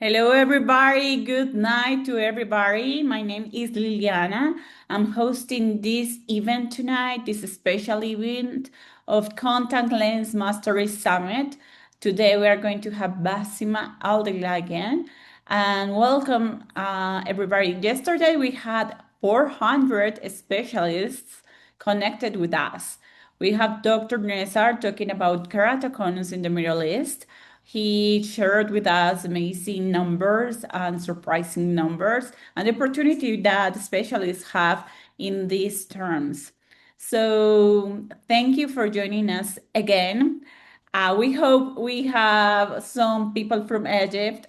Hello, everybody. Good night to everybody. My name is Liliana. I'm hosting this event tonight, this special event of Contact Lens Mastery Summit. Today, we are going to have Bassima Aldelaigan. And welcome, everybody. Yesterday, we had 400 specialists connected with us. We have Dr. Nezar talking about keratoconus in the Middle East. He shared with us amazing numbers and surprising numbers and the opportunity that specialists have in these terms. So, thank you for joining us again. We hope we have some people from Egypt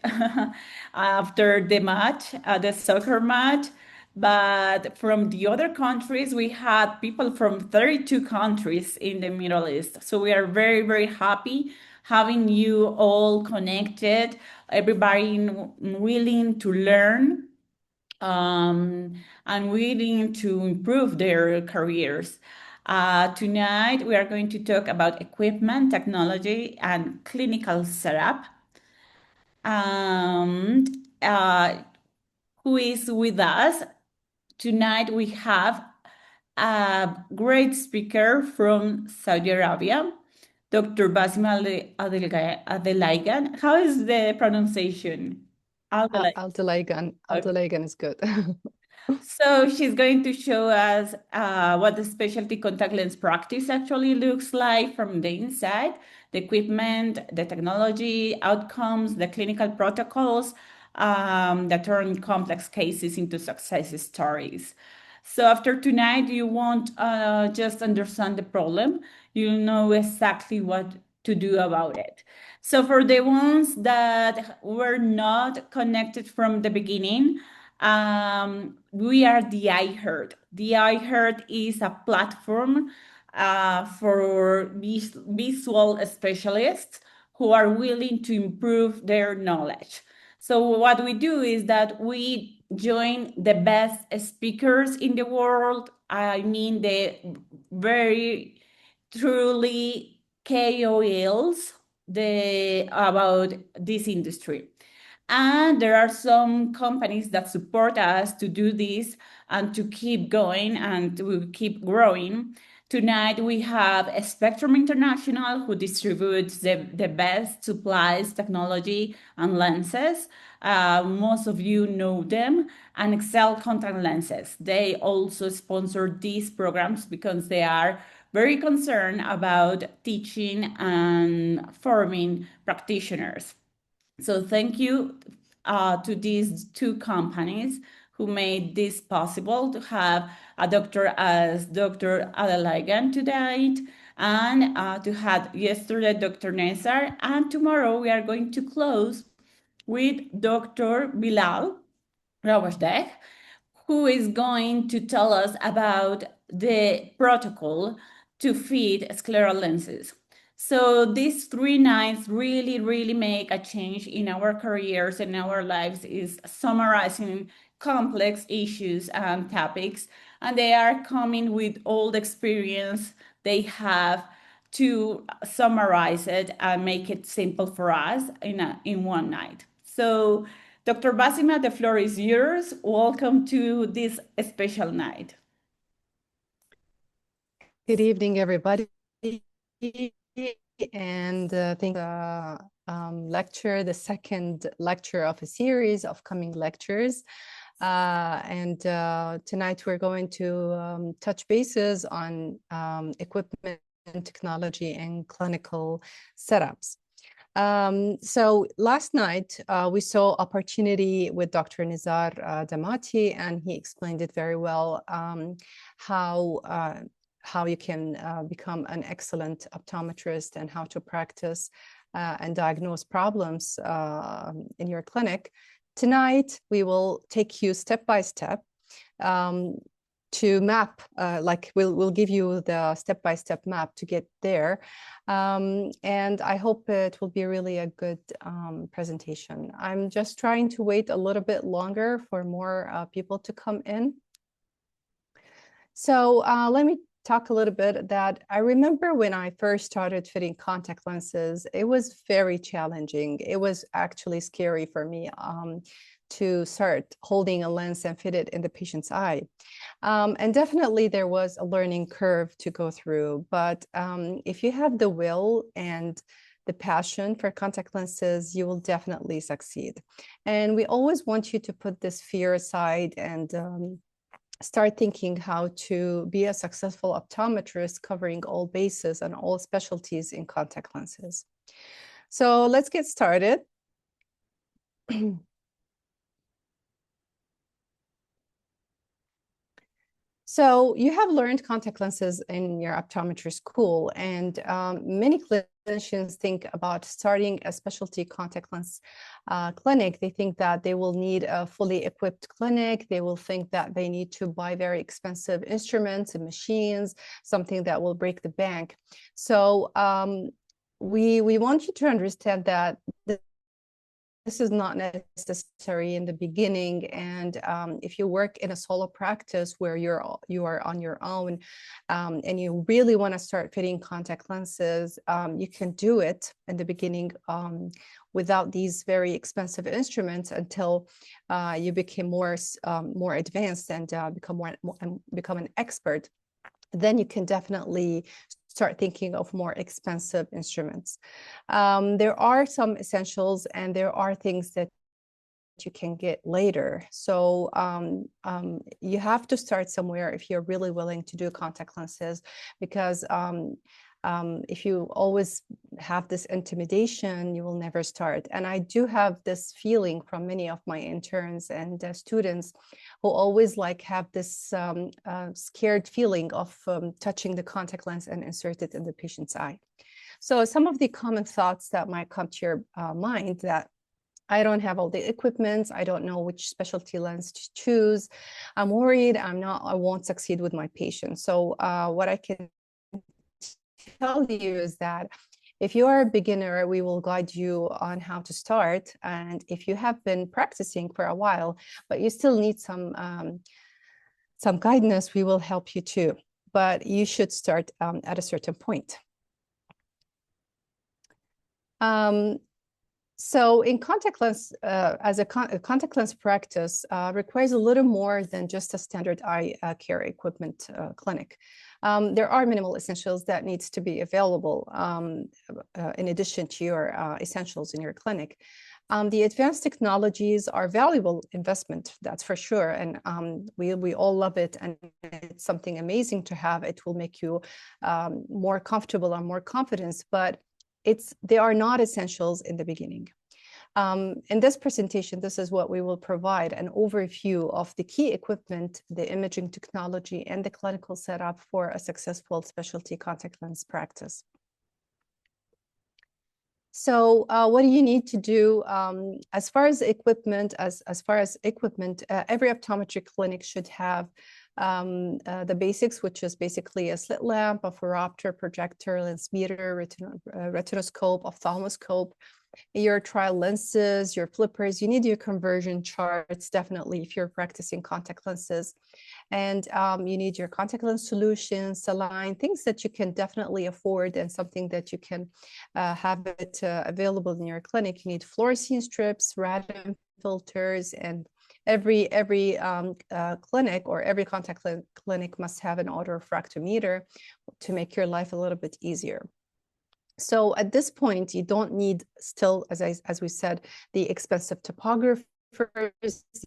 after the match, the soccer match. But from the other countries, we had people from 32 countries in the Middle East. So we are very, very happy having you all connected, everybody willing to learn and willing to improve their careers. Tonight, we are going to talk about equipment, technology, and clinical setup. And who is with us? Tonight, we have a great speaker from Saudi Arabia, Dr. Bassima Aldelaigan. How is the pronunciation? Aldelaigan. Aldelaigan. Aldelaigan is good. So she's going to show us what the specialty contact lens practice actually looks like from the inside, the equipment, the technology, outcomes, the clinical protocols that turn complex cases into success stories. So after tonight, you won't just understand the problem, you'll know exactly what to do about it. So for the ones that were not connected from the beginning, we are the iHeart. The iHeart is a platform for visual specialists who are willing to improve their knowledge. So what we do is that we join the best speakers in the world. I mean the very truly KOLs about this industry. And there are some companies that support us to do this and to keep going and to keep growing. Tonight, we have a Spectrum International who distributes the best supplies, technology, and lenses. Most of you know them, and Excel Contact Lenses. They also sponsor these programs because they are very concerned about teaching and forming practitioners. So thank you to these two companies who made this possible to have a doctor as Dr. Aldelaigan tonight and to have yesterday Dr. Nezar. And tomorrow we are going to close with Dr. Bilal Rawashdeh, who is going to tell us about the protocol to feed scleral lenses. So these 3 nights really, really make a change in our careers and our lives is summarizing complex issues and topics. And they are coming with all the experience they have to summarize it and make it simple for us in one night. So Dr. Bassima, the floor is yours. Welcome to this special night. Good evening, everybody. And thank lecture, the second lecture of a series of coming lectures. Tonight we're going to touch bases on equipment, technology, and clinical setups. So last night we saw opportunity with Dr. Nizar Damati, and he explained it very well, how you can become an excellent optometrist and how to practice and diagnose problems in your clinic. Tonight we will take you step by step to map, like we'll give you the step-by-step map to get there. And I hope it will be really a good presentation. I'm just trying to wait a little bit longer for more people to come in. So let me talk a little bit that I remember when I first started fitting contact lenses, it was very challenging. It was actually scary for me to start holding a lens and fit it in the patient's eye. And definitely there was a learning curve to go through. But if you have the will and the passion for contact lenses, you will definitely succeed. And we always want you to put this fear aside and start thinking how to be a successful optometrist covering all bases and all specialties in contact lenses. So let's get started. So you have learned contact lenses in your optometry school, and many clinicians think about starting a specialty contact lens clinic. They think that they will need a fully equipped clinic. They will think that they need to buy very expensive instruments and machines, something that will break the bank. So we want you to understand that this is not necessary in the beginning, and if you work in a solo practice where you are on your own, and you really want to start fitting contact lenses, you can do it in the beginning without these very expensive instruments until you become more advanced and become an expert. Then you can definitely start thinking of more expensive instruments. There are some essentials and there are things that you can get later. So you have to start somewhere if you're really willing to do contact lenses, because if you always have this intimidation, you will never start. And I do have this feeling from many of my interns and students who always have this scared feeling of touching the contact lens and insert it in the patient's eye. So some of the common thoughts that might come to your mind that I don't have all the equipment. I don't know which specialty lens to choose. I'm worried I won't succeed with my patient. So what I can tell you is that if you are a beginner, we will guide you on how to start. And if you have been practicing for a while, but you still need some guidance, we will help you too. But you should start at a certain point. So in contact lens, as a contact lens practice requires a little more than just a standard eye care equipment clinic. There are minimal essentials that needs to be available in addition to your essentials in your clinic. The advanced technologies are valuable investment, that's for sure. And we all love it. And it's something amazing to have. It will make you more comfortable and more confident, but they are not essentials in the beginning. In this presentation, this is what we will provide: an overview of the key equipment, the imaging technology, and the clinical setup for a successful specialty contact lens practice. So what do you need to do as far as equipment? Every optometry clinic should have the basics, which is basically a slit lamp, a phoropter, projector, lens meter, retinoscope, ophthalmoscope, your trial lenses, your flippers. You need your conversion charts, definitely, if you're practicing contact lenses. And you need your contact lens solution, saline, things that you can definitely afford and something that you can have it available in your clinic. You need fluorescein strips, radon filters, and every clinic or every contact lens clinic must have an autorefractometer to make your life a little bit easier. So at this point, you don't need still, as we said, the expensive topographers,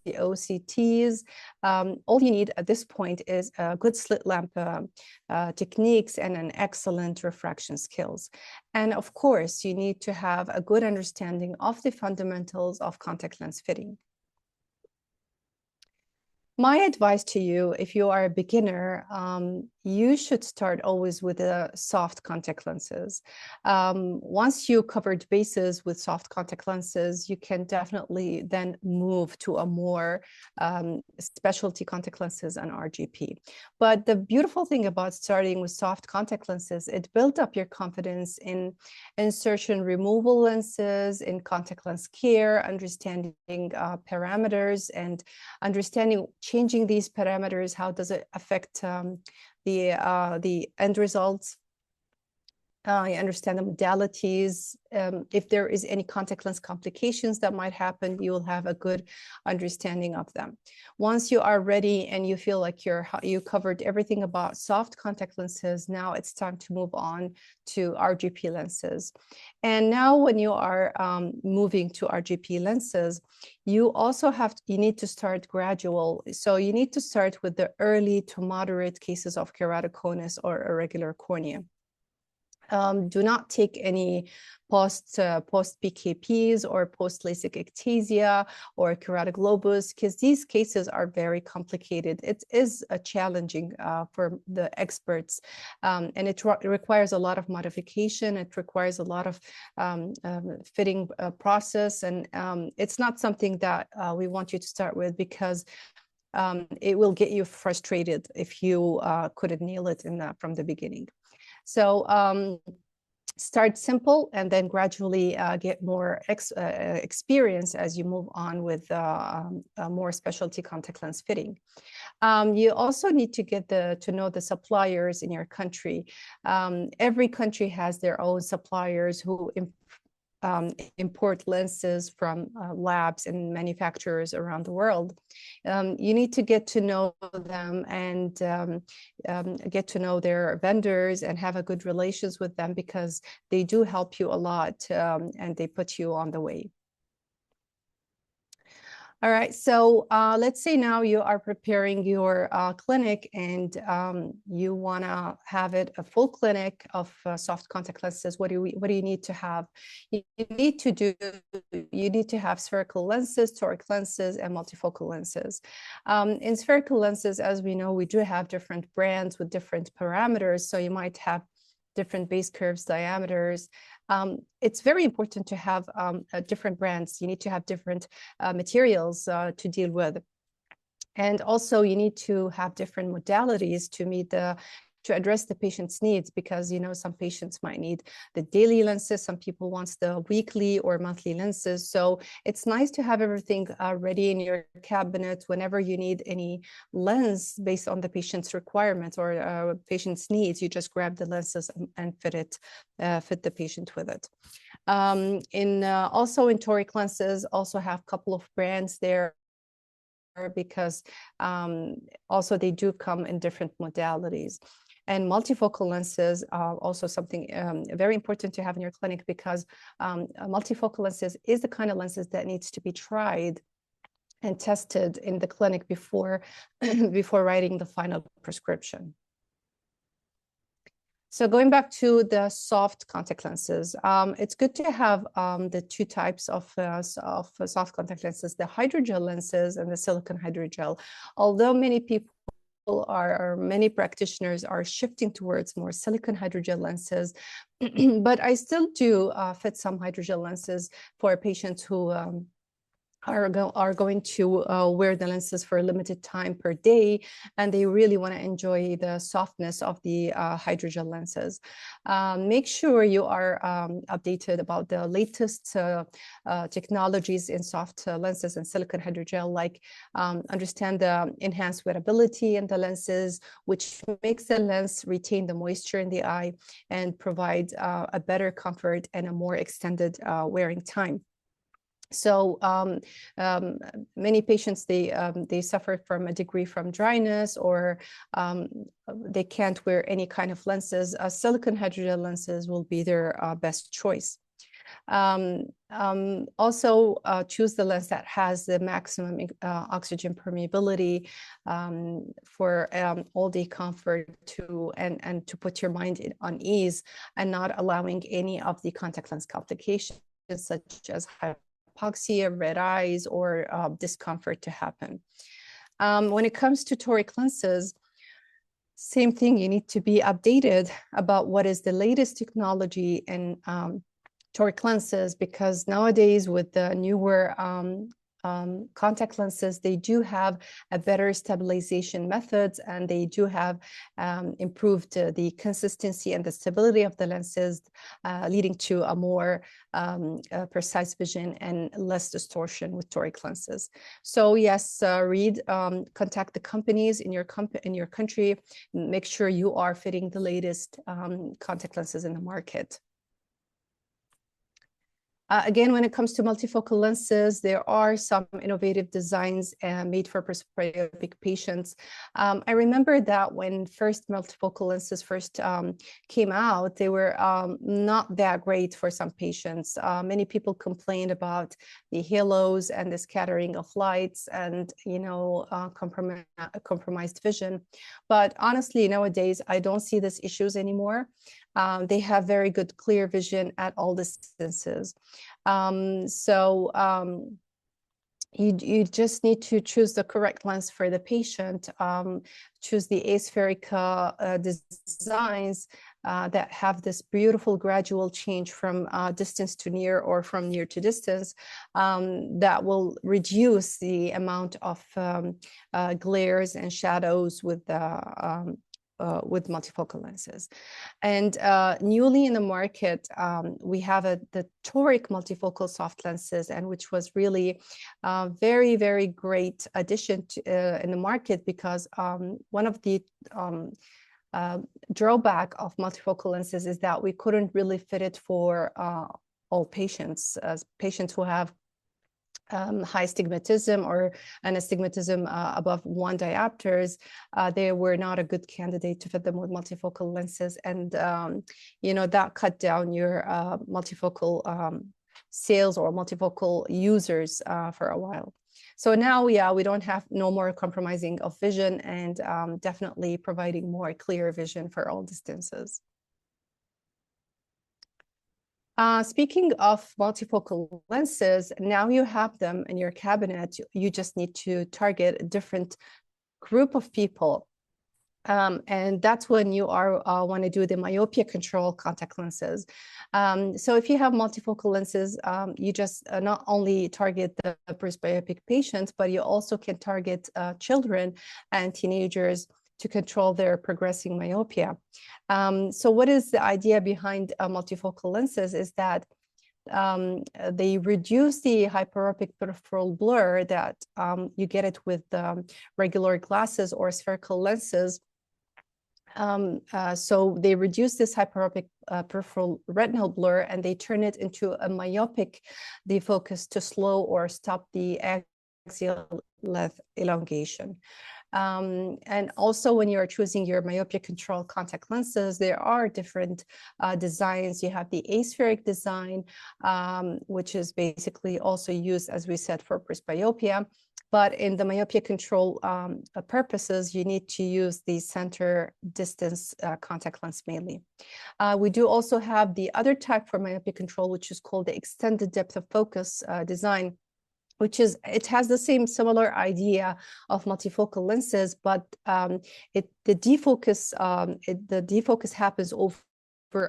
the OCTs. All you need at this point is a good slit lamp techniques and an excellent refraction skills. And of course, you need to have a good understanding of the fundamentals of contact lens fitting. My advice to you, if you are a beginner, you should start always with soft contact lenses. Once you covered bases with soft contact lenses, you can definitely then move to a more specialty contact lenses and RGP. But the beautiful thing about starting with soft contact lenses, it built up your confidence in insertion removal lenses, in contact lens care, understanding parameters and understanding changing these parameters. How does it affect the end results. You understand the modalities. If there is any contact lens complications that might happen, you will have a good understanding of them. Once you are ready and you feel like you covered everything about soft contact lenses, now it's time to move on to RGP lenses. And now when you are moving to RGP lenses, you also you need to start gradual. So you need to start with the early to moderate cases of keratoconus or irregular cornea. Do not take any post PKPs or post LASIK ectasia or keratoglobus, because these cases are very complicated. It is challenging for the experts, and it requires a lot of modification. It requires a lot of fitting process, and it's not something that we want you to start with, because it will get you frustrated if you couldn't nail it from the beginning. So start simple and then gradually get more experience as you move on with more specialty contact lens fitting. You also need to get to know the suppliers in your country. Every country has their own suppliers who import lenses from labs and manufacturers around the world. You need to get to know them and get to know their vendors and have a good relations with them, because they do help you a lot and they put you on the way. All right, so let's say now you are preparing your clinic and you want to have it a full clinic of soft contact lenses. What do you need to have? You need to have spherical lenses, toric lenses, and multifocal lenses. In spherical lenses, as we know, we do have different brands with different parameters. So you might have different base curves, diameters. It's very important to have different brands. You need to have different materials to deal with. And also you need to have different modalities to address the patient's needs, because some patients might need the daily lenses, some people want the weekly or monthly lenses. So it's nice to have everything ready in your cabinet whenever you need any lens based on the patient's requirements or patient's needs. You just grab the lenses and fit the patient with it. Also in toric lenses, also have a couple of brands there, because also they do come in different modalities. And multifocal lenses are also something very important to have in your clinic, because multifocal lenses is the kind of lenses that needs to be tried and tested in the clinic before writing the final prescription. So going back to the soft contact lenses, it's good to have the two types of soft contact lenses, the hydrogel lenses and the silicone hydrogel. Although many practitioners are shifting towards more silicone hydrogel lenses, but I still do fit some hydrogel lenses for patients who are going to wear the lenses for a limited time per day, and they really want to enjoy the softness of the hydrogel lenses. Make sure you are updated about the latest technologies in soft lenses and silicone hydrogel, like understand the enhanced wearability in the lenses, which makes the lens retain the moisture in the eye and provide a better comfort and a more extended wearing time. So many patients, they suffer from a degree from dryness, or they can't wear any kind of lenses. Silicone hydrogel lenses will be their best choice. Also choose the lens that has the maximum oxygen permeability for all-day comfort and to put your mind on ease, and not allowing any of the contact lens complications such as hypoxia, red eyes, or discomfort to happen. When it comes to toric lenses, same thing, you need to be updated about what is the latest technology in toric lenses, because nowadays with the newer contact lenses, they do have a better stabilization methods, and they do have improved the consistency and the stability of the lenses, leading to a more precise vision and less distortion with toric lenses. So yes, read, contact the companies in your country, make sure you are fitting the latest contact lenses in the market. Again, when it comes to multifocal lenses, there are some innovative designs made for presbyopic patients. I remember that when first multifocal lenses first came out, they were not that great for some patients. Many people complained about the halos and the scattering of lights and, you know, compromised vision. But honestly, nowadays, I don't see these issues anymore. They have very good clear vision at all distances. You just need to choose the correct lens for the patient, choose the aspheric designs that have this beautiful gradual change from distance to near or from near to distance, that will reduce the amount of glares and shadows with multifocal lenses. And newly in the market, we have the toric multifocal soft lenses, and which was really very, very great addition to, in the market, because one of the drawback of multifocal lenses is that we couldn't really fit it for all patients, as patients who have high astigmatism or an astigmatism above 1 diopters, they were not a good candidate to fit them with multifocal lenses. And, you know, that cut down your multifocal sales or multifocal users for a while. So now, yeah, we don't have no more compromising of vision, and definitely providing more clear vision for all distances. Speaking of multifocal lenses, now you have them in your cabinet. You just need to target a different group of people. And that's when you want to do the myopia control contact lenses. So if you have multifocal lenses, you just not only target the presbyopic patients, but you also can target children and teenagers to control their progressing myopia. So what is the idea behind multifocal lenses is that they reduce the hyperopic peripheral blur that you get it with regular glasses or spherical lenses. So they reduce this hyperopic peripheral retinal blur, and they turn it into a myopic defocus to slow or stop the axial length elongation. And also, when you're choosing your myopia control contact lenses, there are different designs. You have the aspheric design, which is basically also used, as we said, for presbyopia. But in the myopia control purposes, you need to use the center distance contact lens mainly. We do also have the other type for myopia control, which is called the extended depth of focus design, which is, it has the same similar idea of multifocal lenses, but the defocus happens over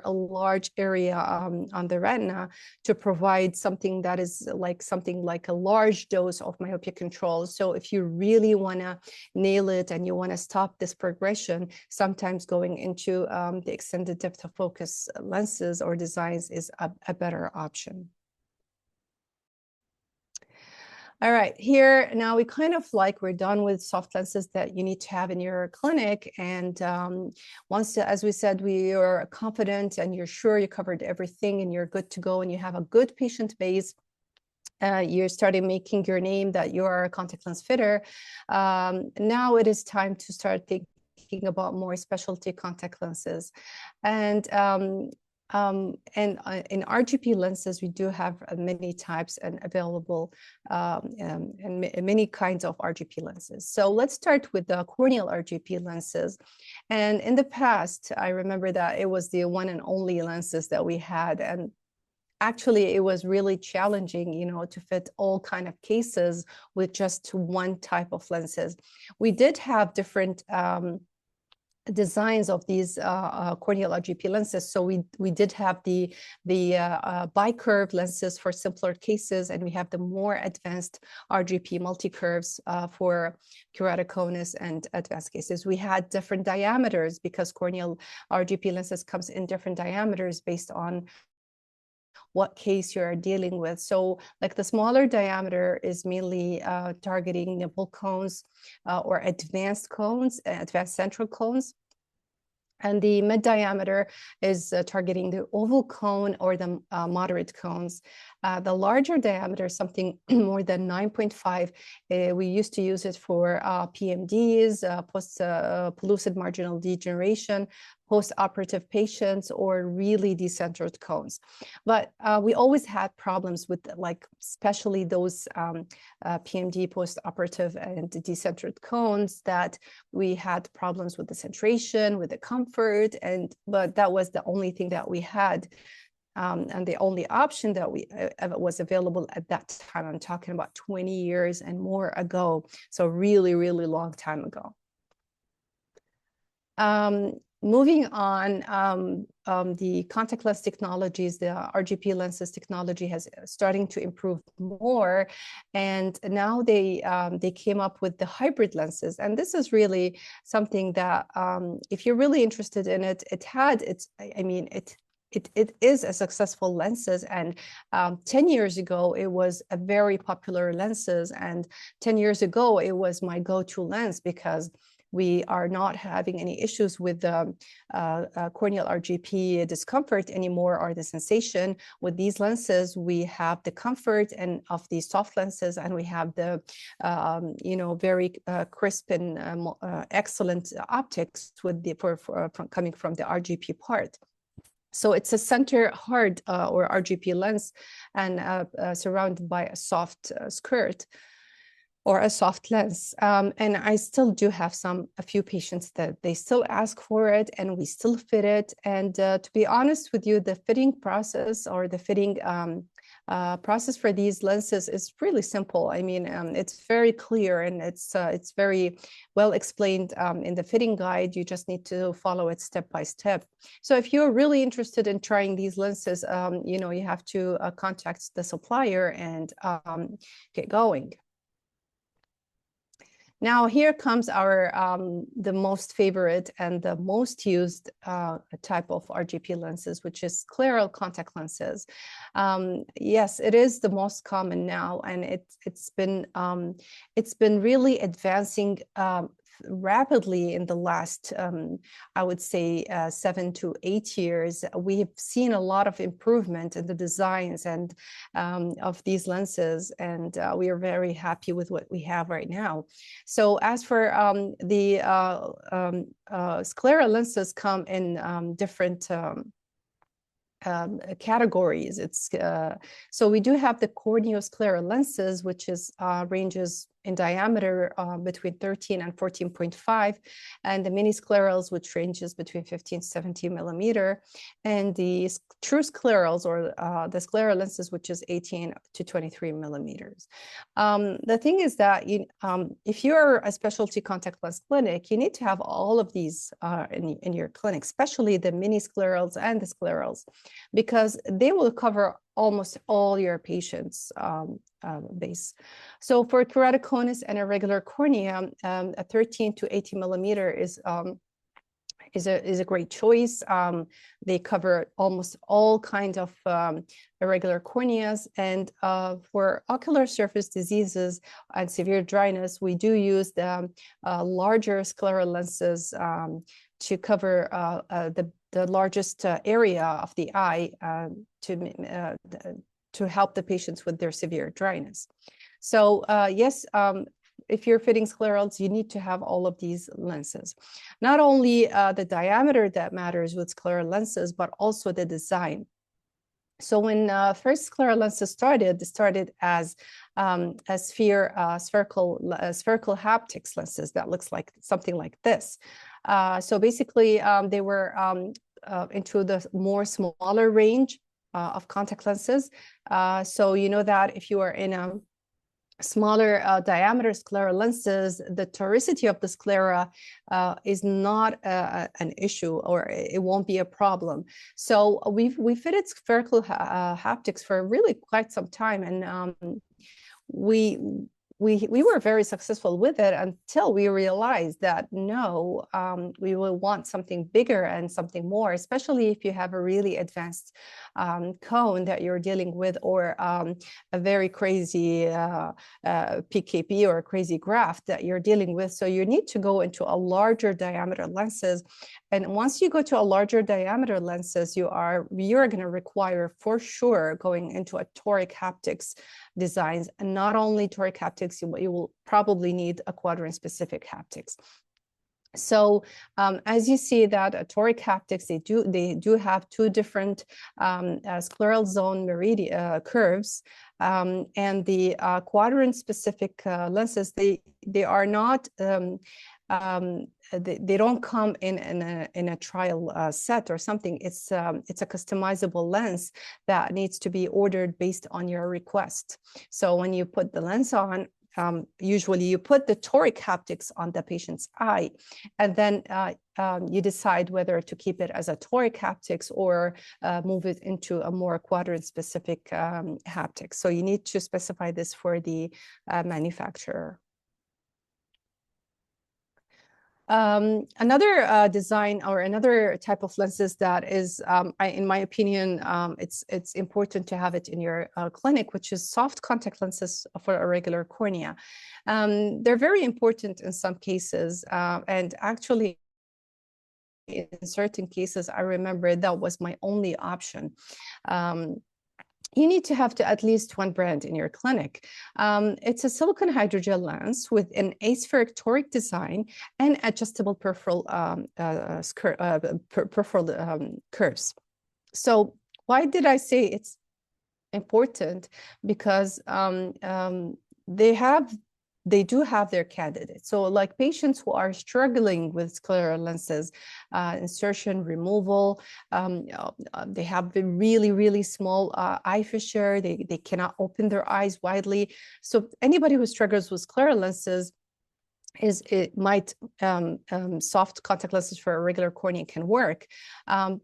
a large area on the retina to provide something that is something like a large dose of myopia control. So if you really want to nail it and you want to stop this progression, sometimes going into the extended depth of focus lenses or designs is a better option. All right, here now we're done with soft lenses that you need to have in your clinic. And once, as we said, we are confident and you're sure you covered everything and you're good to go and you have a good patient base, you're starting making your name that you are a contact lens fitter. Now it is time to start thinking about more specialty contact lenses. And in RGP lenses, we do have many types and available and many kinds of RGP lenses. So let's start with the corneal RGP lenses. And in the past, I remember that it was the one and only lenses that we had. And actually, it was really challenging, you know, to fit all kind of cases with just one type of lenses. We did have different designs of these corneal RGP lenses. So we did have the bicurve lenses for simpler cases, and we have the more advanced RGP multi-curves for keratoconus and advanced cases. We had different diameters because corneal RGP lenses comes in different diameters based on what case you're dealing with. So like the smaller diameter is mainly targeting nipple cones or advanced cones, advanced central cones. And the mid diameter is targeting the oval cone or the moderate cones. The larger diameter, something more than 9.5, we used to use it for PMDs, post-pellucid marginal degeneration, post-operative patients, or really decentered cones. But we always had problems with, like, especially those PMD post-operative and decentered cones, that we had problems with the centration, with the comfort, but that was the only thing that we had. And the only option that was available at that time, I'm talking about 20 years and more ago, so really, really long time ago. Moving on, the contact lens technologies, the RGP lenses technology has starting to improve more, and now they came up with the hybrid lenses, and this is really something that if you're really interested in it, it is a successful lenses, and 10 years ago it was a very popular lenses, and 10 years ago it was my go-to lens because we are not having any issues with the corneal RGP discomfort anymore, or the sensation. With these lenses, we have the comfort and of these soft lenses, and we have the very crisp and excellent optics with the coming from the RGP part. So it's a center hard or RGP lens, and surrounded by a soft skirt or a soft lens. And I still do have a few patients that they still ask for it, and we still fit it. And to be honest with you, the fitting process, or the fitting process for these lenses is really simple. I mean, it's very clear, and it's very well explained in the fitting guide. You just need to follow it step by step. So if you're really interested in trying these lenses, you have to contact the supplier and get going. Now here comes our the most favorite and the most used type of RGP lenses, which is scleral contact lenses. Yes, it is the most common now, and it's been really advancing rapidly in the last, I would say, 7 to 8 years. We have seen a lot of improvement in the designs and of these lenses, and we are very happy with what we have right now. So as for the scleral lenses come in different categories. So we do have the corneoscleral lenses, which is ranges in diameter between 13 and 14.5, and the mini sclerals, which ranges between 15 to 17 millimeter, and the true sclerals, or the scleral lenses, which is 18 to 23 millimeters. The thing is that if you're a specialty contact lens clinic, you need to have all of these in your clinic, especially the mini sclerals and the sclerals, because they will cover almost all your patients' base. So for keratoconus and irregular cornea, a 13 to 18 millimeter is a great choice. They cover almost all kinds of irregular corneas. And for ocular surface diseases and severe dryness, we do use the larger scleral lenses to cover the largest area of the eye to help the patients with their severe dryness. So yes, if you're fitting sclerals, you need to have all of these lenses. Not only the diameter that matters with scleral lenses, but also the design. So when first scleral lenses started, they started as spherical haptics lenses that looks like something like this. So basically, they were into the more smaller range of contact lenses. So you know that if you are in a smaller diameter scleral lenses, the toricity of the sclera is not an issue, or it won't be a problem. So we fitted spherical haptics for really quite some time, and we we were very successful with it until we realized that no, we will want something bigger and something more, especially if you have a really advanced cone that you're dealing with, or a very crazy PKP or a crazy graft that you're dealing with. So you need to go into a larger diameter lenses. And once you go to a larger diameter lenses, you're going to require for sure going into a toric haptics designs, and not only toric haptics, you will probably need a quadrant specific haptics. So as you see that toric haptics, they do have two different scleral zone meridian curves, and the quadrant specific lenses, they are not they don't come in a trial set or something. It's a customizable lens that needs to be ordered based on your request. So when you put the lens on, usually you put the toric haptics on the patient's eye, and then you decide whether to keep it as a toric haptics or move it into a more quadrant specific haptics. So you need to specify this for the manufacturer. Another design or another type of lenses that is, in my opinion, it's important to have it in your clinic, which is soft contact lenses for a regular cornea. They're very important in some cases, and actually in certain cases, I remember that was my only option. You need to have at least one brand in your clinic. It's a silicone hydrogel lens with an aspheric toric design and adjustable peripheral curves. So why did I say it's important? Because they do have their candidates. So like patients who are struggling with scleral lenses, insertion, removal, they have the really, really small eye fissure. They cannot open their eyes widely. So anybody who struggles with scleral lenses, soft contact lenses for a regular cornea can work.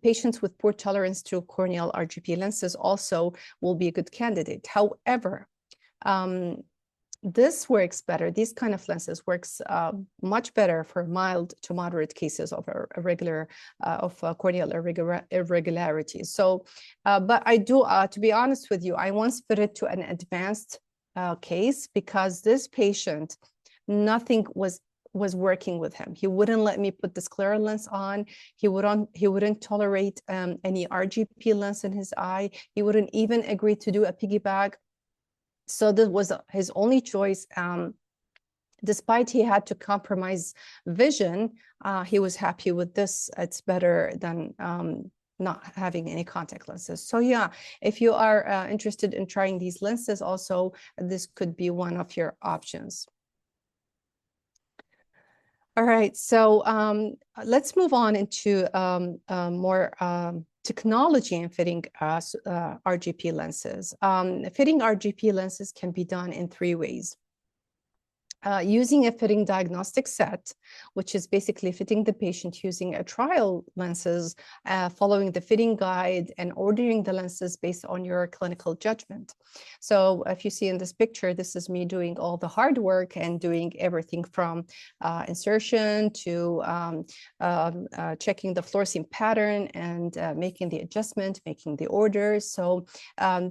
Patients with poor tolerance to corneal RGP lenses also will be a good candidate. However, this works better. These kind of lenses works much better for mild to moderate cases of corneal irregularities. So, but I do, to be honest with you, I once fitted to an advanced case because this patient, nothing was working with him. He wouldn't let me put the scleral lens on. He wouldn't tolerate any RGP lens in his eye. He wouldn't even agree to do a piggyback. So this was his only choice. Despite he had to compromise vision, he was happy with this. It's better than not having any contact lenses. So yeah, if you are interested in trying these lenses also, this could be one of your options. All right, so let's move on into more technology in fitting RGP lenses. Fitting RGP lenses can be done in 3 ways. Using a fitting diagnostic set, which is basically fitting the patient using a trial lenses, following the fitting guide and ordering the lenses based on your clinical judgment. So if you see in this picture, this is me doing all the hard work and doing everything from insertion to checking the fluorescein pattern and making the adjustment, making the orders. So,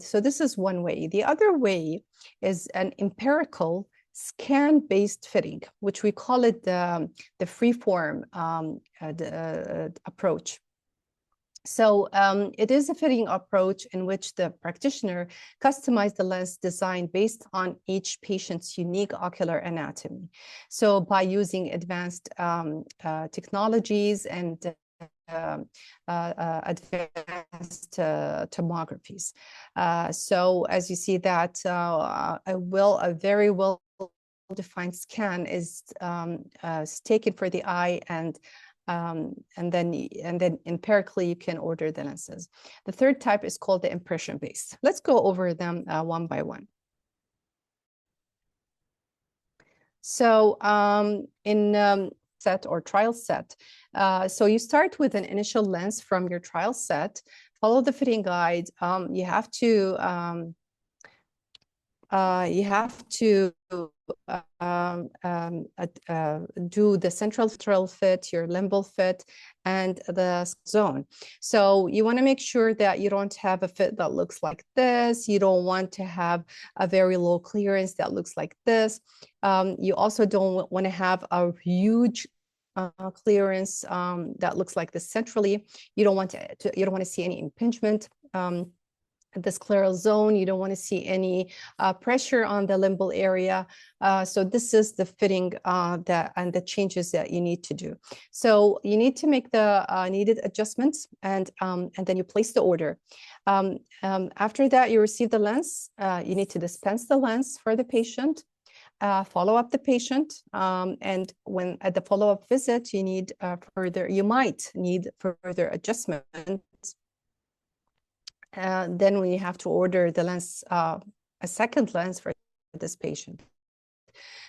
so this is one way. The other way is an empirical scan-based fitting, which we call it the free-form approach. So it is a fitting approach in which the practitioner customizes the lens design based on each patient's unique ocular anatomy. So by using advanced technologies and advanced tomographies. So as you see that a very well defined scan is taken for the eye, and then empirically you can order the lenses. The third type is called the impression based. Let's go over them one by one. So in set or trial set, so you start with an initial lens from your trial set, follow the fitting guide. You have to do the central fit, your limbal fit, and the zone. So you want to make sure that you don't have a fit that looks like this. You don't want to have a very low clearance that looks like this. You also don't want to have a huge clearance that looks like this centrally. You don't want to see any impingement. The scleral zone, you don't want to see any pressure on the limbal area. So this is the fitting and the changes that you need to do. So you need to make the needed adjustments, and then you place the order. After that, you receive the lens. You need to dispense the lens for the patient. Follow up the patient, and when at the follow-up visit, you might need further adjustment. Then we have to order the lens, a second lens for this patient.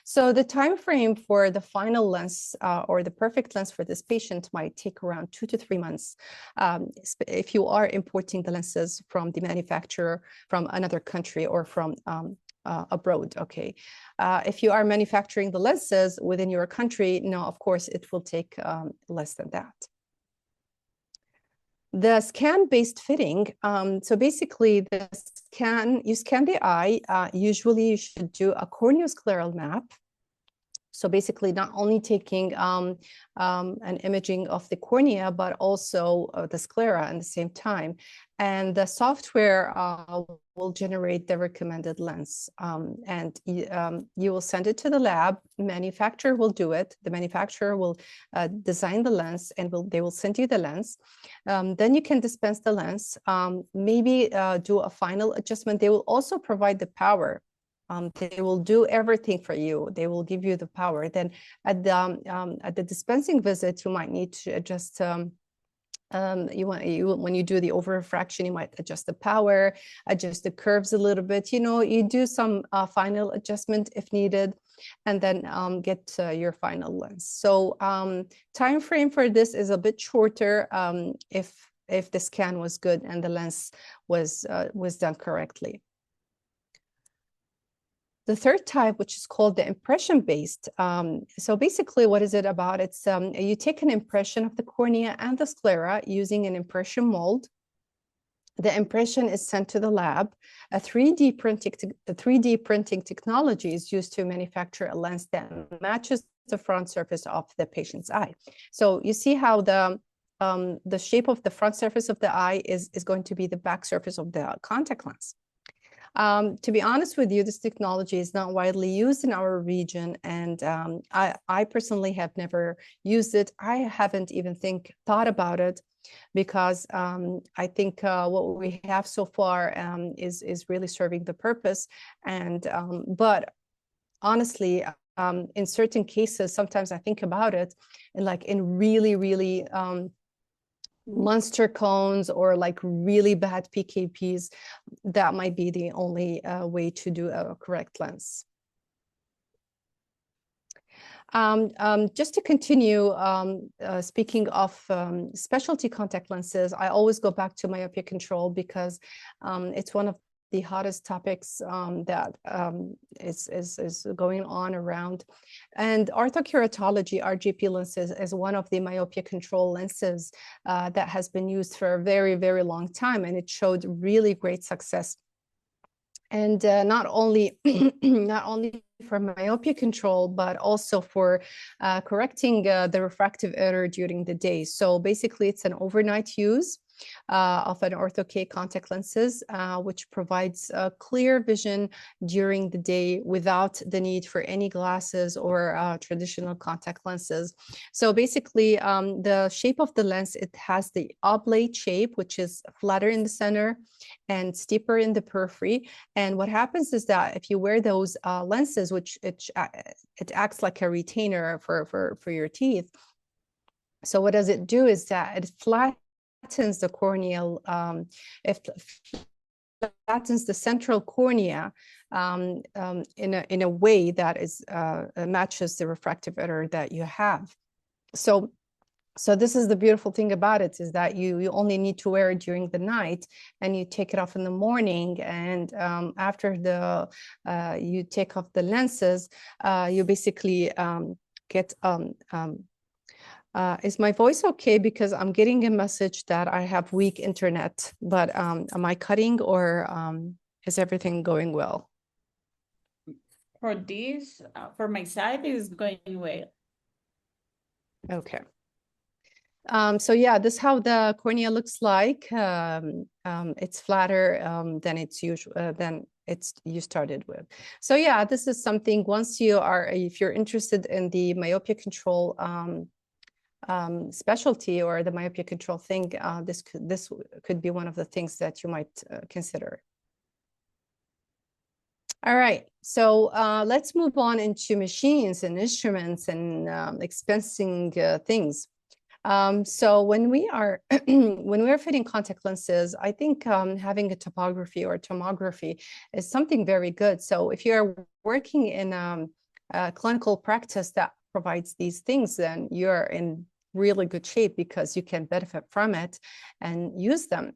So the time frame for the final lens or the perfect lens for this patient might take around 2 to 3 months if you are importing the lenses from the manufacturer from another country or from abroad. Okay, if you are manufacturing the lenses within your country, no, of course it will take less than that. The scan-based fitting, so basically you scan the eye. Usually you should do a corneoscleral map. So basically not only taking an imaging of the cornea, but also the sclera at the same time. And the software will generate the recommended lens. And you will send it to the lab. Manufacturer will do it. The manufacturer will design the lens, and they will send you the lens. Then you can dispense the lens, maybe do a final adjustment. They will also provide the power. They will do everything for you. They will give you the power. Then at the dispensing visit, you might need to adjust. When you do the over refraction, you might adjust the power, adjust the curves a little bit. You do some final adjustment if needed, and then get your final lens. So time frame for this is a bit shorter if the scan was good and the lens was done correctly. The third type, which is called the impression-based. So basically, what is it about? It's you take an impression of the cornea and the sclera using an impression mold. The impression is sent to the lab. A 3D printing technology is used to manufacture a lens that matches the front surface of the patient's eye. So you see how the shape of the front surface of the eye is going to be the back surface of the contact lens. To be honest with you, this technology is not widely used in our region, and I personally have never used it. I haven't even thought about it, because I think what we have so far is really serving the purpose. And but honestly, in certain cases, sometimes I think about it, and like in really monster cones or like really bad PKPs, that might be the only way to do a correct lens. Just to continue, speaking of specialty contact lenses, I always go back to myopia control, because it's one of the hottest topics that is going on around. And orthokeratology, RGP lenses, is one of the myopia control lenses that has been used for a very, very long time, and it showed really great success. And not only for myopia control, but also for correcting the refractive error during the day. So basically, it's an overnight use of an OrthoK contact lenses, which provides clear vision during the day without the need for any glasses or traditional contact lenses. So basically, the shape of the lens, it has the oblate shape, which is flatter in the center and steeper in the periphery. And what happens is that if you wear those lenses, which it acts like a retainer for your teeth. So what does it do is that it flattens the corneal, flattens the central cornea in a way that is matches the refractive error that you have. So this is the beautiful thing about it, is that you only need to wear it during the night, and you take it off in the morning. And after you take off the lenses, you basically get is my voice okay? Because I'm getting a message that I have weak internet, but am I cutting, or is everything going well? For this, for my side, is going well. Okay. So yeah, this is how the cornea looks like. It's flatter than it's usual than you started with. So yeah, this is something, once if you're interested in the myopia control specialty or the myopia control thing, this could be one of the things that you might consider. All right, so let's move on into machines and instruments and expensing things. So when we are fitting contact lenses, I think having a topography or tomography is something very good. So if you're working in a clinical practice that provides these things, then you're in really good shape, because you can benefit from it and use them.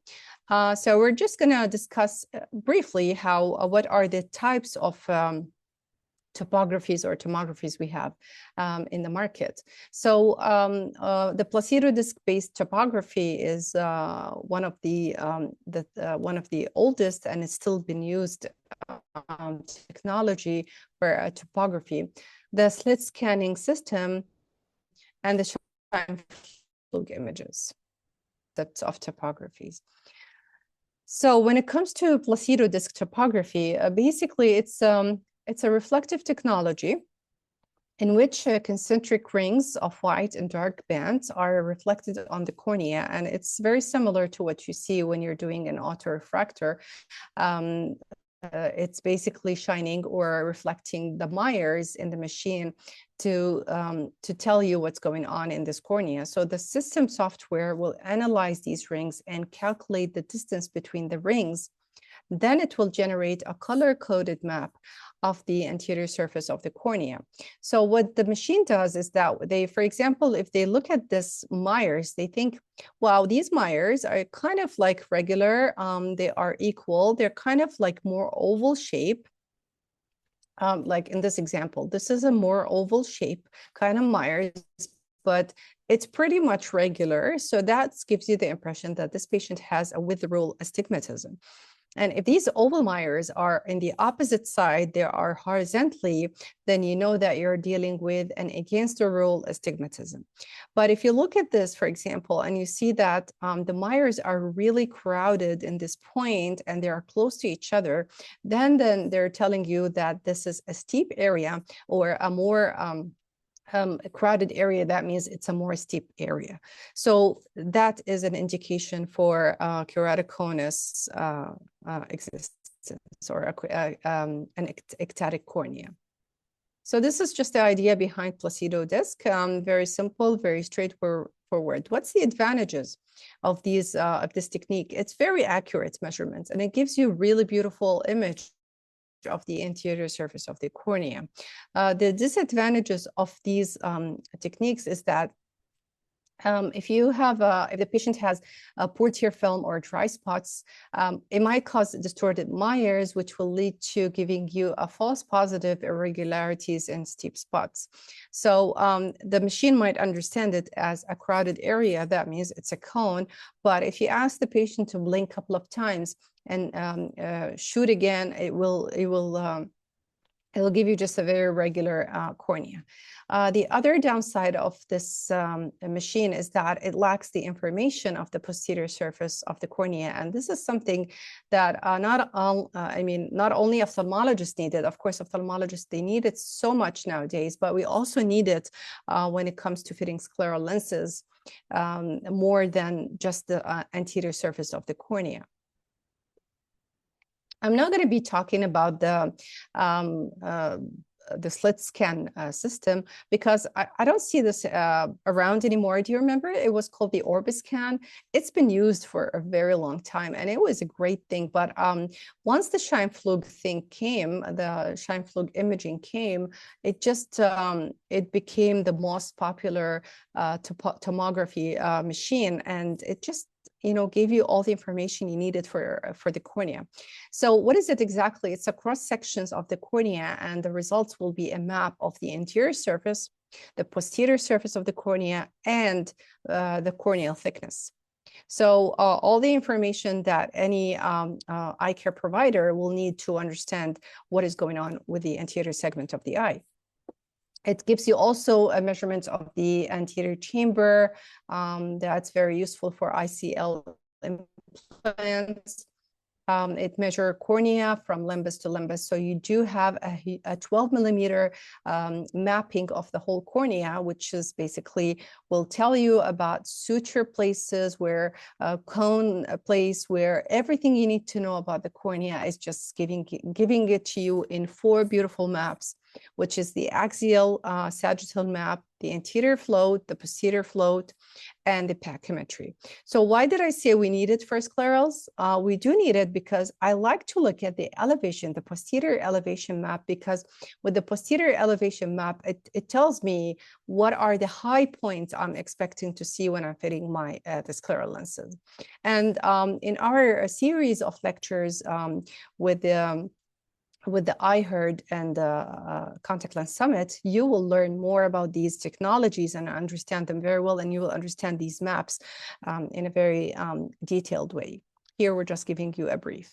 So we're just going to discuss briefly what are the types of topographies or tomographies we have in the market. So the Placido disc-based topography is one of the oldest, and it's still been used technology for topography. The slit scanning system and the images of topographies. So when it comes to Placido disc topography, basically it's a reflective technology in which concentric rings of white and dark bands are reflected on the cornea, and it's very similar to what you see when you're doing an autorefractor. It's basically shining or reflecting the Myers in the machine to tell you what's going on in this cornea. So the system software will analyze these rings and calculate the distance between the rings. Then it will generate a color-coded map of the anterior surface of the cornea. So what the machine does is that for example, if they look at this Myers, they think, wow, these Myers are kind of like regular, they are equal, they're kind of like more oval shape. Like in this example, this is a more oval shape kind of Myers, but it's pretty much regular. So that gives you the impression that this patient has a with rule astigmatism. And if these oval Myers are in the opposite side, they are horizontally, then you know that you're dealing with an against the rule astigmatism. But if you look at this, for example, and you see that the Myers are really crowded in this point and they are close to each other, then they're telling you that this is a steep area or a more a crowded area. That means it's a more steep area. So that is an indication for keratoconus existence, or an ectatic cornea. So this is just the idea behind Placido disc. Very simple, very straightforward. What's the advantages of this technique? It's very accurate measurements, and it gives you really beautiful image of the anterior surface of the cornea. The disadvantages of these techniques is that if the patient has a poor tear film or dry spots, it might cause distorted Myers, which will lead to giving you a false positive irregularities and steep spots. So the machine might understand it as a crowded area. That means it's a cone. But if you ask the patient to blink a couple of times and shoot again, it will give you just a very regular cornea. The other downside of this machine is that it lacks the information of the posterior surface of the cornea. And this is something that not only ophthalmologists need it. Of course, ophthalmologists, they need it so much nowadays, but we also need it when it comes to fitting scleral lenses, more than just the anterior surface of the cornea. I'm not going to be talking about the the slit scan system, because I don't see this around anymore. Do you remember? It was called the Orbiscan. It's been used for a very long time, and it was a great thing. But once the Scheimpflug thing came, the Scheimpflug imaging came, it just it became the most popular tomography machine, and it just gave you all the information you needed for the cornea. So what is it exactly? It's a cross sections of the cornea, and the results will be a map of the anterior surface, the posterior surface of the cornea, and the corneal thickness. So all the information that any eye care provider will need to understand what is going on with the anterior segment of the eye. It gives you also a measurement of the anterior chamber. That's very useful for ICL implants. It measures cornea from limbus to limbus. So you do have a 12 millimeter mapping of the whole cornea, which is basically will tell you about suture places, where cone place, where everything you need to know about the cornea is just giving it to you in 4 beautiful maps, which is the axial sagittal map, the anterior float, the posterior float, and the pachymetry. So why did I say we need it for sclerals? We do need it because I like to look at the elevation, the posterior elevation map, because with the posterior elevation map, it tells me what are the high points I'm expecting to see when I'm fitting my the scleral lenses. And in our series of lectures with the iHeard and Contact Lens Summit, you will learn more about these technologies and understand them very well, and you will understand these maps in a very detailed way. Here, we're just giving you a brief.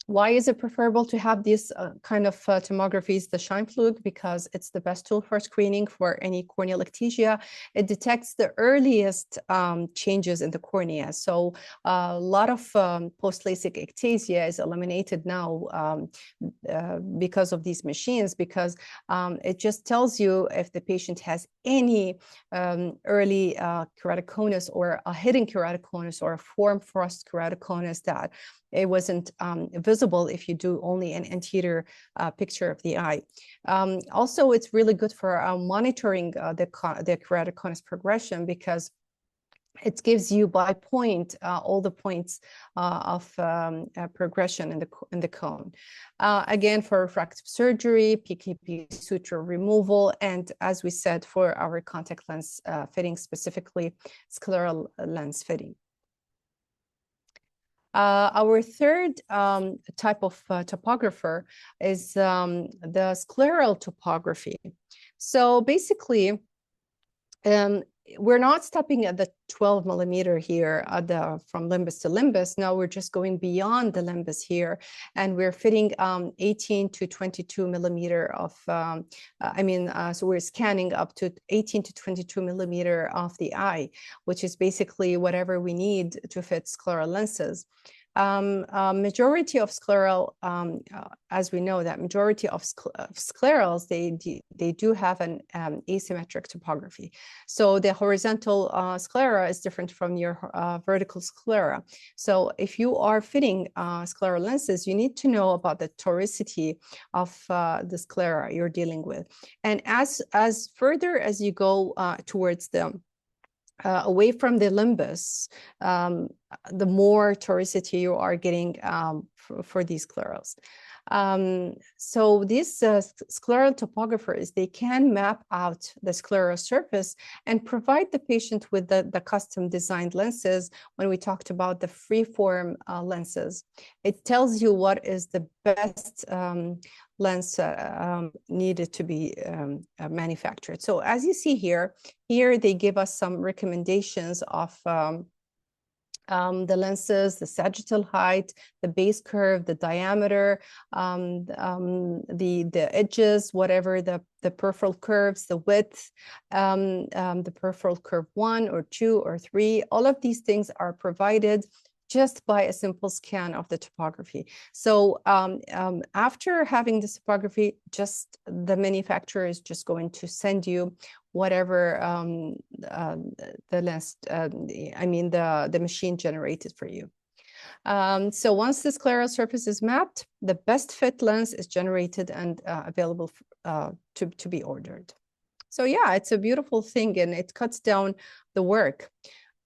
Why is it preferable to have these kind of tomographies, the Scheimpflug? Because it's the best tool for screening for any corneal ectasia. It detects the earliest changes in the cornea. So a lot of post-LASIK ectasia is eliminated now because of these machines, because it just tells you if the patient has any early keratoconus or a hidden keratoconus or a form frost keratoconus that it wasn't visible if you do only an anterior picture of the eye. Also, it's really good for monitoring the keratoconus progression, because it gives you by point all the points of progression in the cone. Again, for refractive surgery, PKP suture removal, and as we said, for our contact lens fitting, specifically scleral lens fitting. Our third type of topographer is the scleral topography. So basically, we're not stopping at the 12 millimeter here from limbus to limbus. Now we're just going beyond the limbus here, and we're fitting 18 to 22 millimeter of, so we're scanning up to 18 to 22 millimeter of the eye, which is basically whatever we need to fit scleral lenses. Majority of scleral, as we know, that majority of sclerals, they do have an asymmetric topography. So the horizontal sclera is different from your vertical sclera. So if you are fitting scleral lenses, you need to know about the toricity of the sclera you're dealing with. And as further as you go towards the away from the limbus, the more toricity you are getting for these sclerals. So these scleral topographers, they can map out the scleral surface and provide the patient with the custom designed lenses. When we talked about the freeform lenses, it tells you what is the best lens needed to be manufactured. So as you see here they give us some recommendations of the lenses, the sagittal height, the base curve, the diameter, the edges, whatever the peripheral curves, the width, the peripheral curve 1 or 2 or 3, all of these things are provided just by a simple scan of the topography. So after having this topography, just the manufacturer is just going to send you whatever the lens, the machine generated for you. So once the scleral surface is mapped, the best fit lens is generated and available to be ordered. So yeah, it's a beautiful thing and it cuts down the work.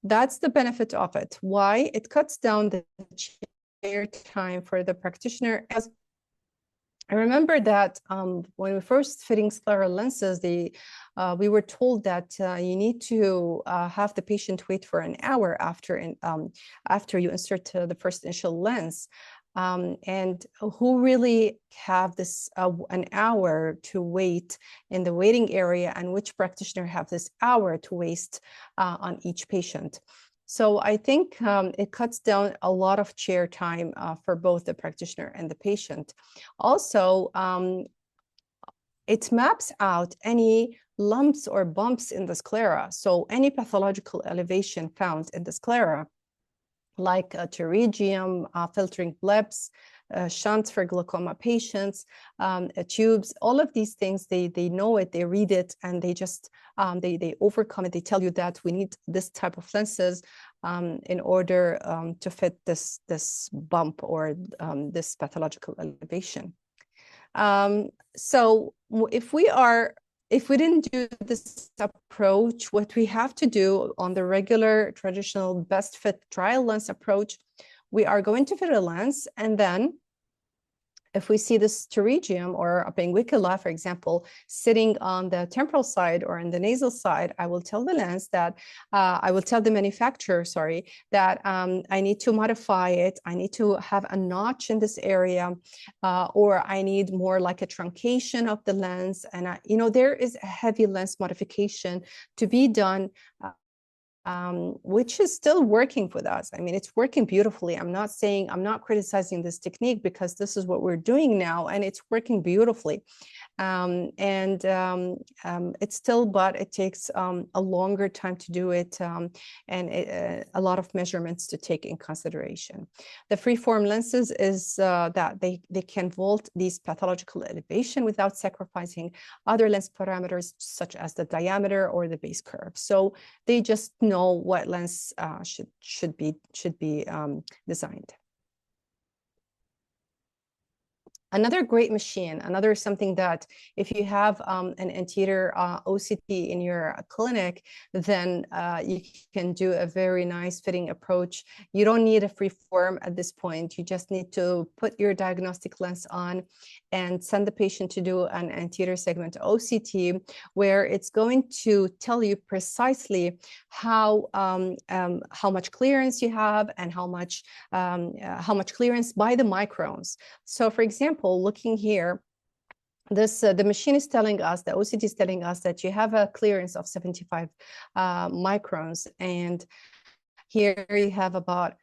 That's the benefit of it. Why? It cuts down the chair time for the practitioner. As I remember that when we first fitting scleral lenses, we were told that you need to have the patient wait for an hour after you insert the first initial lens. And who really have this an hour to wait in the waiting area, and which practitioner have this hour to waste on each patient? So I think it cuts down a lot of chair time for both the practitioner and the patient. Also, it maps out any lumps or bumps in the sclera. So any pathological elevation found in the sclera, like pterygium, filtering blips, shunts for glaucoma patients, tubes, all of these things, they know it, they read it, and they just, they overcome it. They tell you that we need this type of lenses in order to fit this bump or this pathological elevation. So if we didn't do this approach, what we have to do on the regular traditional best fit trial lens approach, we are going to fit a lens, and then if we see this pterygium or a pinguicula, for example, sitting on the temporal side or on the nasal side, I will tell the lens that, I will tell the manufacturer, sorry, that I need to modify it. I need to have a notch in this area, or I need more like a truncation of the lens. And, you know, there is a heavy lens modification to be done, which is still working with us. I mean, it's working beautifully. I'm not criticizing this technique, because this is what we're doing now, and it's working beautifully. It's still, but it takes a longer time to do it, and a lot of measurements to take in consideration. The freeform lenses is that they can vault these pathological elevation without sacrificing other lens parameters, such as the diameter or the base curve. So they just know what lens should be designed. Another great machine, another something that if you have an anterior OCT in your clinic, then you can do a very nice fitting approach. You don't need a free form at this point. You just need to put your diagnostic lens on and send the patient to do an anterior segment OCT, where it's going to tell you precisely how much clearance you have and how much clearance by the microns. So for example, looking here, this the machine is telling us, the OCT is telling us that you have a clearance of 75 microns, and here you have about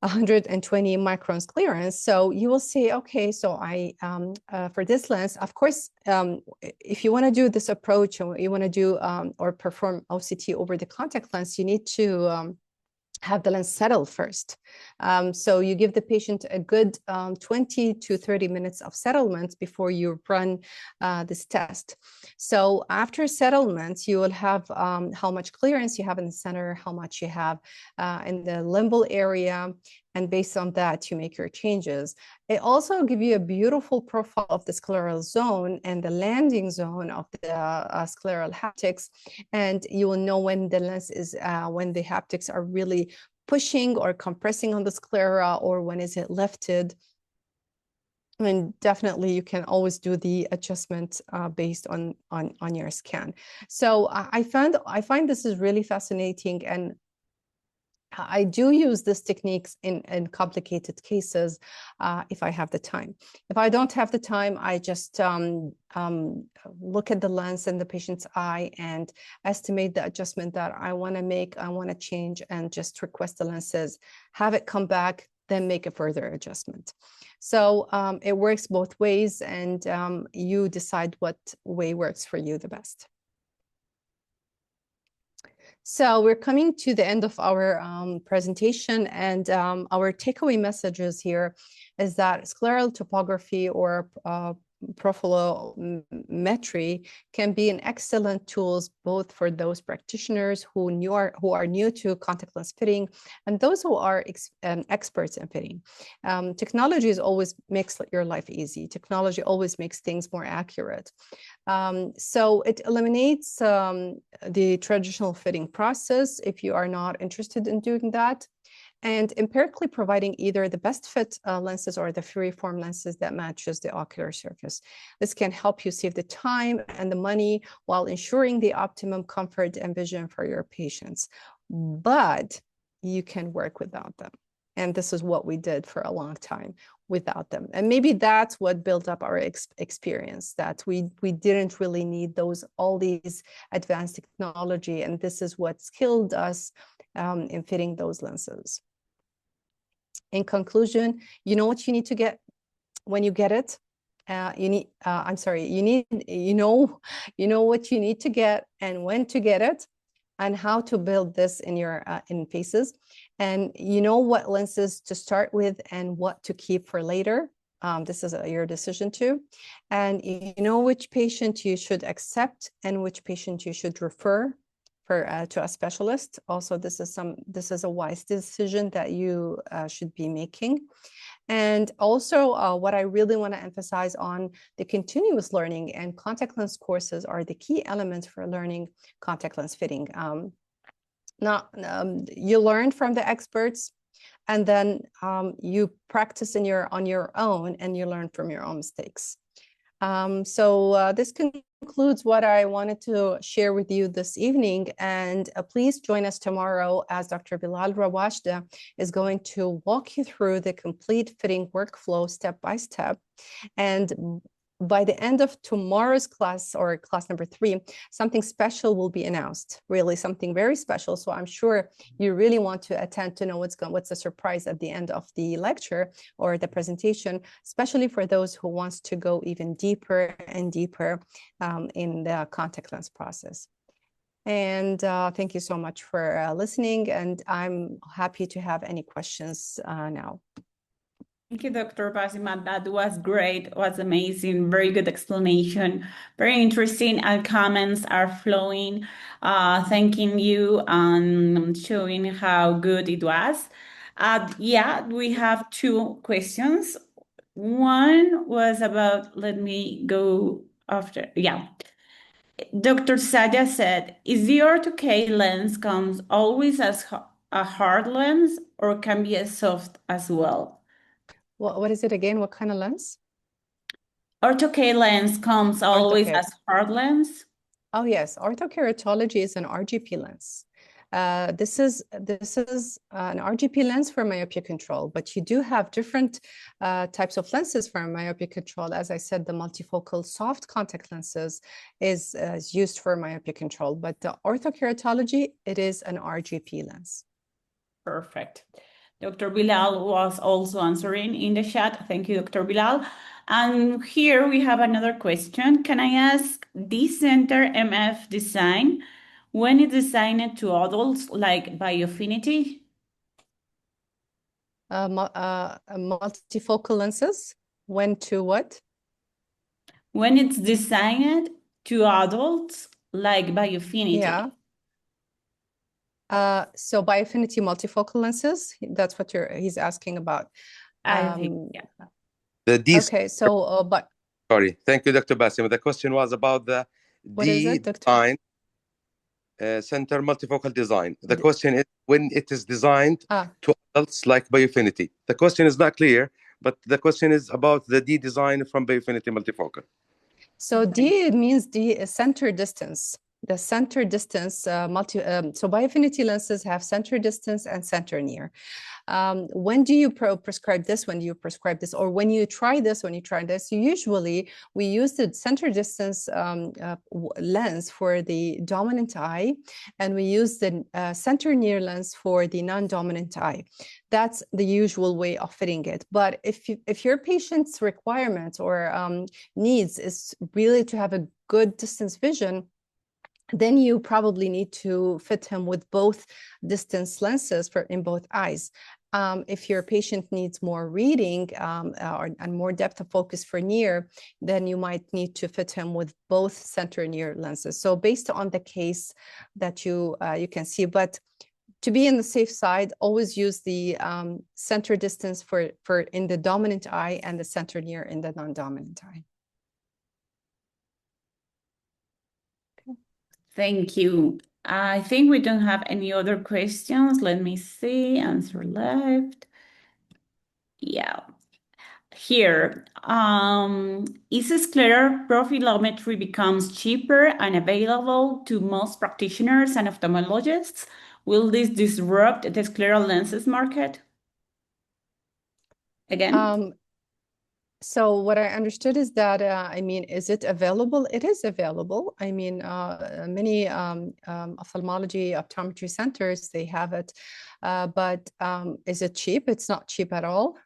120 microns clearance. So you will say, okay, so I for this lens, of course, if you want to do this approach, or you want to do or perform OCT over the contact lens, you need to have the lens settle first. So you give the patient a good 20 to 30 minutes of settlement before you run this test. So after settlement, you will have how much clearance you have in the center, how much you have in the limbal area, and based on that, you make your changes. It also gives you a beautiful profile of the scleral zone and the landing zone of the scleral haptics. And you will know when the lens is, when the haptics are really pushing or compressing on the sclera, or when is it lifted. And definitely you can always do the adjustment based on your scan. So I find this is really fascinating, and I do use this techniques in complicated cases if I have the time. If I don't have the time, I just look at the lens in the patient's eye and estimate the adjustment that I want to make, I want to change, and just request the lenses, have it come back, then make a further adjustment. So it works both ways, and you decide what way works for you the best. So we're coming to the end of our presentation, and our takeaway messages here is that scleral topography or profilometry can be an excellent tools both for those practitioners who are new to contact lens fitting and those who are experts in fitting. Technology always makes your life easy. Technology always makes things more accurate. So it eliminates the traditional fitting process if you are not interested in doing that, and empirically providing either the best fit lenses or the free-form lenses that matches the ocular surface. This can help you save the time and the money while ensuring the optimum comfort and vision for your patients. But you can work without them. And this is what we did for a long time without them. And maybe that's what built up our experience, that we didn't really need all these advanced technology. And this is what skilled us in fitting those lenses. In conclusion, you know what you need to get when you get it. You know what you need to get and when to get it, and how to build this in your in faces, and you know what lenses to start with and what to keep for later. This is your decision too, and you know which patient you should accept and which patient you should refer to a specialist. Also, this is a wise decision that you should be making. And also, what I really want to emphasize on the continuous learning, and contact lens courses are the key elements for learning contact lens fitting. You learn from the experts, and then you practice on your own, and you learn from your own mistakes. This concludes what I wanted to share with you this evening. And please join us tomorrow as Dr. Bilal Rawashda is going to walk you through the complete fitting workflow step by step. And by the end of tomorrow's class, or class number 3, something special will be announced, really something very special. So I'm sure you really want to attend to know what's the surprise at the end of the lecture or the presentation, especially for those who wants to go even deeper and deeper in the contact lens process. And thank you so much for listening, and I'm happy to have any questions now. Thank you, Dr. Bassima. That was great. It was amazing. Very good explanation. Very interesting. And comments are flowing. Thanking you and showing how good it was. Yeah, we have 2 questions. One was about, let me go after. Yeah. Dr. Sadia said, is the OrthoK lens comes always as a hard lens or can be as soft as well? What is it again? What kind of lens? OrthoK lens comes always as hard lens? Oh yes, orthokeratology is an RGP lens. This is an RGP lens for myopia control, but you do have different types of lenses for myopia control. As I said, the multifocal soft contact lenses is used for myopia control, but the orthokeratology, it is an RGP lens. Perfect. Dr. Bilal was also answering in the chat. Thank you, Dr. Bilal. And here we have another question. Can I ask this center MF design, when it's designed to adults, like Biofinity? Multifocal lenses, when to what? When it's designed to adults, like Biofinity. Yeah. So Biofinity multifocal lenses, that's what he's asking about. I think, yeah. Okay, so, but... Sorry, thank you, Dr. Bassima. The question was about the design, center multifocal design. The question is when it is designed to adults like Biofinity. The question is not clear, but the question is about the D design from Biofinity multifocal. So D means the center distance. The center distance, so Biofinity lenses have center distance and center near. When do you prescribe this? When do you prescribe this? Or when you try this, usually we use the center distance lens for the dominant eye, and we use the center near lens for the non-dominant eye. That's the usual way of fitting it. But if your patient's requirements or needs is really to have a good distance vision, then you probably need to fit him with both distance lenses in both eyes. If your patient needs more reading and more depth of focus for near, then you might need to fit him with both center near lenses. So based on the case that you can see, but to be in the safe side, always use the center distance for in the dominant eye and the center near in the non-dominant eye. Thank you. I think we don't have any other questions. Let me see. Answer left. Yeah. Here, is scleral profilometry becomes cheaper and available to most practitioners and ophthalmologists? Will this disrupt the scleral lenses market? Again? So what I understood is that, I mean, is it available? It is available. I mean, many ophthalmology, optometry centers, they have it. But is it cheap? It's not cheap at all.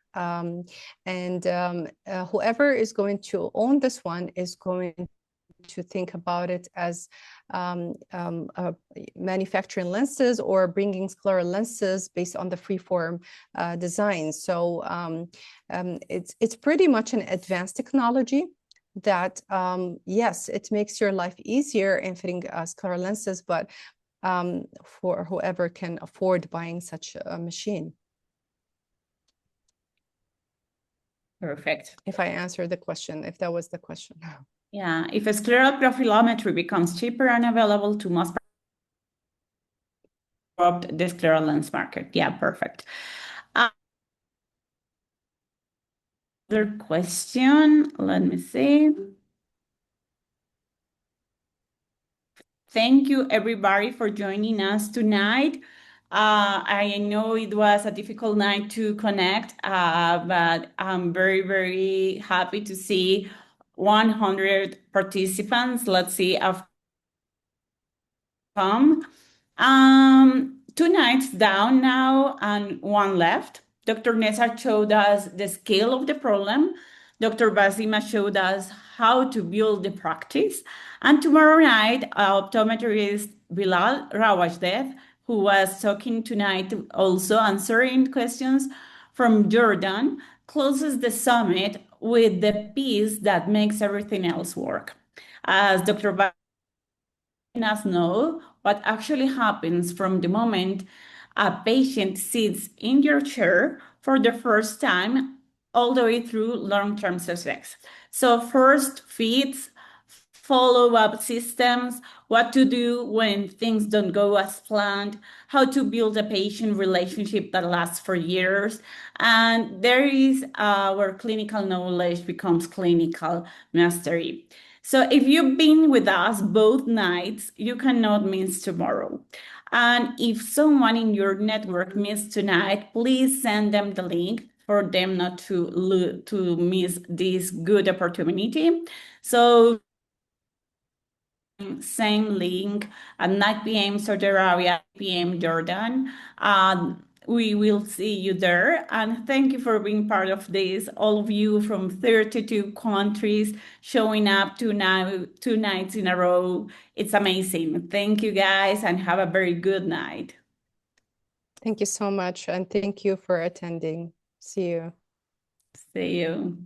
Whoever is going to own this one is going to think about it as manufacturing lenses or bringing scleral lenses based on the freeform design. So it's pretty much an advanced technology that, yes, it makes your life easier in fitting scleral lenses, but for whoever can afford buying such a machine. Perfect. If I answered the question, if that was the question. Yeah, if a scleral profilometry becomes cheaper and available to most the scleral lens market. Yeah, perfect. Other question, let me see. Thank you everybody for joining us tonight. I know it was a difficult night to connect, but I'm very, very happy to see 100 participants. Let's see if come. 2 nights down now and 1 left. Dr. Nessa showed us the scale of the problem. Dr. Bassima showed us how to build the practice. And tomorrow night, our optometrist Bilal Rawajdev, who was talking tonight, also answering questions from Jordan, closes the summit with the piece that makes everything else work. As Dr. Us know what actually happens from the moment a patient sits in your chair for the first time all the way through long-term success. So first feeds, follow-up systems, what to do when things don't go as planned, how to build a patient relationship that lasts for years. And there is where clinical knowledge becomes clinical mastery. So if you've been with us both nights, you cannot miss tomorrow. And if someone in your network missed tonight, please send them the link for them not to miss this good opportunity. So same link at 9 p.m. Saudi Arabia, 8 p.m. Jordan. We will see you there. And thank you for being part of this. All of you from 32 countries showing up 2 nights in a row. It's amazing. Thank you guys and have a very good night. Thank you so much. And thank you for attending. See you. See you.